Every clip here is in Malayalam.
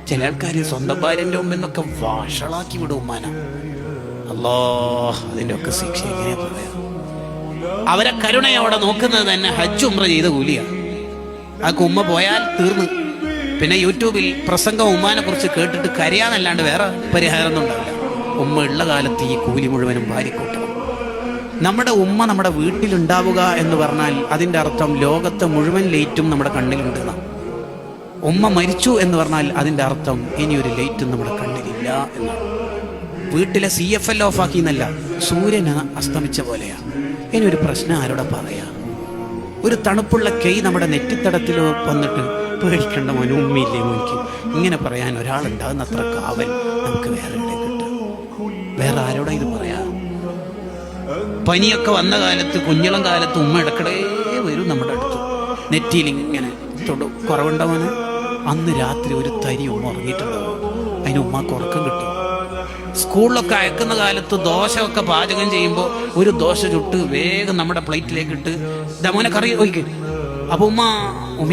ചില ആൾക്കാർ സ്വന്തം ഭാര്യന്റെ മുമ്പിൽ നിന്നൊക്കെ വഷളാക്കി വിടും ഉമ്മാന. അല്ലാ, അതിന്റെ ഒക്കെ ശിക്ഷ എങ്ങനെയാ പറയാ? അവരെ കരുണയോടെ നോക്കുന്നത് തന്നെ ഹജ്ജ് ഉംറ ചെയ്ത കൂലിയാണ്. ആ ഉമ്മ പോയാൽ തീർന്ന്. പിന്നെ യൂട്യൂബിൽ പ്രസംഗം ഉമ്മാനെ കുറിച്ച് കേട്ടിട്ട് കരയാന്നല്ലാണ്ട് വേറെ പരിഹാരമൊന്നും ഉണ്ടാവില്ല. ഉമ്മ ഉള്ള കാലത്ത് ഈ കൂലി മുഴുവനും ഭാര്യക്കൂട്ടണം. നമ്മുടെ ഉമ്മ നമ്മുടെ വീട്ടിലുണ്ടാവുക എന്ന് പറഞ്ഞാൽ അതിൻ്റെ അർത്ഥം ലോകത്തെ മുഴുവൻ ലൈറ്റും നമ്മുടെ കണ്ണിലുണ്ട് എന്നാണ്. ഉമ്മ മരിച്ചു എന്ന് പറഞ്ഞാൽ അതിൻ്റെ അർത്ഥം ഇനിയൊരു ലൈറ്റും നമ്മുടെ കണ്ണിലില്ല എന്നാണ്. വീട്ടിലെ CFL ഓഫാക്കി എന്നല്ല, സൂര്യന് അസ്തമിച്ച പോലെയാണ്. ഇനി ഒരു പ്രശ്നം ആരോടെ പറയാ? ഒരു തണുപ്പുള്ള കൈ നമ്മുടെ നെറ്റിത്തടത്തിൽ വന്നിട്ട് പേടിക്കേണ്ട മോനെ, ഉമ്മയില്ലേ മോനിക്ക്, ഇങ്ങനെ പറയാൻ ഒരാളുണ്ടാകുന്ന അത്ര കാവൽ നമുക്ക് വേറെ എവിടെ കിട്ടും? വേറെ ആരോടാ ഇത് പറയാ? പനിയൊക്കെ വന്ന കാലത്ത്, കുഞ്ഞിളം കാലത്ത് ഉമ്മ ഇടക്കിടേ വരും നമ്മുടെ അടുത്ത്. നെറ്റിയിൽ ഇങ്ങനെ കുറവുണ്ടവന് അന്ന് രാത്രി ഒരു തരി ഉമ്മ ഉറങ്ങിയിട്ടുണ്ടാവും. അതിന് ഉമ്മക്ക് ഉറക്കം കിട്ടും. സ്കൂളിലൊക്കെ അയക്കുന്ന കാലത്ത് ദോശയൊക്കെ പാചകം ചെയ്യുമ്പോൾ ഒരു ദോശ ചുട്ട് വേഗം നമ്മുടെ പ്ലേറ്റിലേക്ക് ഇട്ട് ദമോനെ കറി ഒഴിക്ക്. അപ്പൊ ഉമ്മ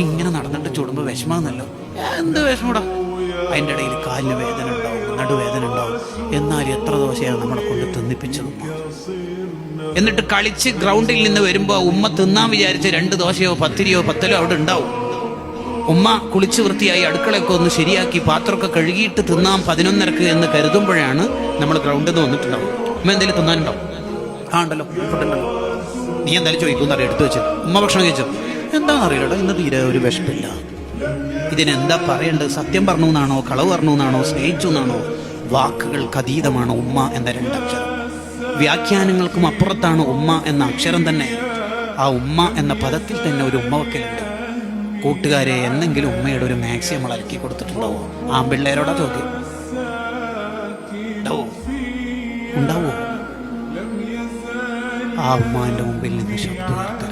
ഇങ്ങനെ നടന്നിട്ട് ചുടുമ്പോൾ വിഷമാന്നല്ലോ. എന്ത് വിഷമൂടാ? അതിൻ്റെ ഇടയിൽ കാലിന് വേദന ഉണ്ടാവും, നടുവേദന ഉണ്ടാവും. എന്നാൽ എത്ര ദോശയാണ് നമ്മളെ കൊണ്ട് തിന്നിപ്പിച്ചത് ഉമ്മ. എന്നിട്ട് കളിച്ച് ഗ്രൗണ്ടിൽ നിന്ന് വരുമ്പോൾ ഉമ്മ തിന്നാൻ വിചാരിച്ച് 2 ദോശയോ പത്തിരിയോ പത്തലോ അവിടെ ഉണ്ടാവും. ഉമ്മ കുളിച്ച് വൃത്തിയായി അടുക്കളയൊക്കെ ഒന്ന് ശരിയാക്കി പാത്രമൊക്കെ കഴുകിയിട്ട് തിന്നാം 11:30 എന്ന് കരുതുമ്പോഴാണ് നമ്മൾ ഗ്രൗണ്ടിൽ നിന്ന് വന്നിട്ടുണ്ടാവും. ഉമ്മ എന്തെങ്കിലും തിന്നാനുണ്ടാവും? ഉണ്ടല്ലോ, ഫുഡുണ്ടല്ലോ. നീ എന്തായാലും ചോദിക്കുമെന്നറിയാം, എടുത്തു വെച്ചത്. ഉമ്മ ഭക്ഷണം കഴിച്ചു. എന്താണെന്ന് അറിയില്ലട്ടോ, ഇന്ന് തീരെ ഒരു വിശപ്പില്ല. ഇതിനെന്താ പറയേണ്ടത്? സത്യം പറഞ്ഞു എന്നാണോ, കളവ് പറഞ്ഞു എന്നാണോ, സ്നേഹിച്ചു എന്നാണോ? വാക്കുകൾക്ക് അതീതമാണ് ഉമ്മ എന്ന 2 അക്ഷരം. വ്യാഖ്യാനങ്ങൾക്കും അപ്പുറത്താണ് ഉമ്മ എന്ന അക്ഷരം തന്നെ. ആ ഉമ്മ എന്ന പദത്തിൽ തന്നെ ഒരു ഉമ്മ വയ്ക്കലുണ്ട്. കൂട്ടുകാരെ, എന്നെങ്കിലും ഉമ്മയുടെ ഒരു മാക്സി നമ്മൾ ഇറക്കി കൊടുത്തിട്ടുണ്ടാവോ? ആൺപിള്ളേരോടാ ചോദ്യം. ഉണ്ടാവോ? ആ ഉമ്മാന്റെ മുമ്പിൽ നിന്ന് ശബ്ദം ഉയർത്തരുത്.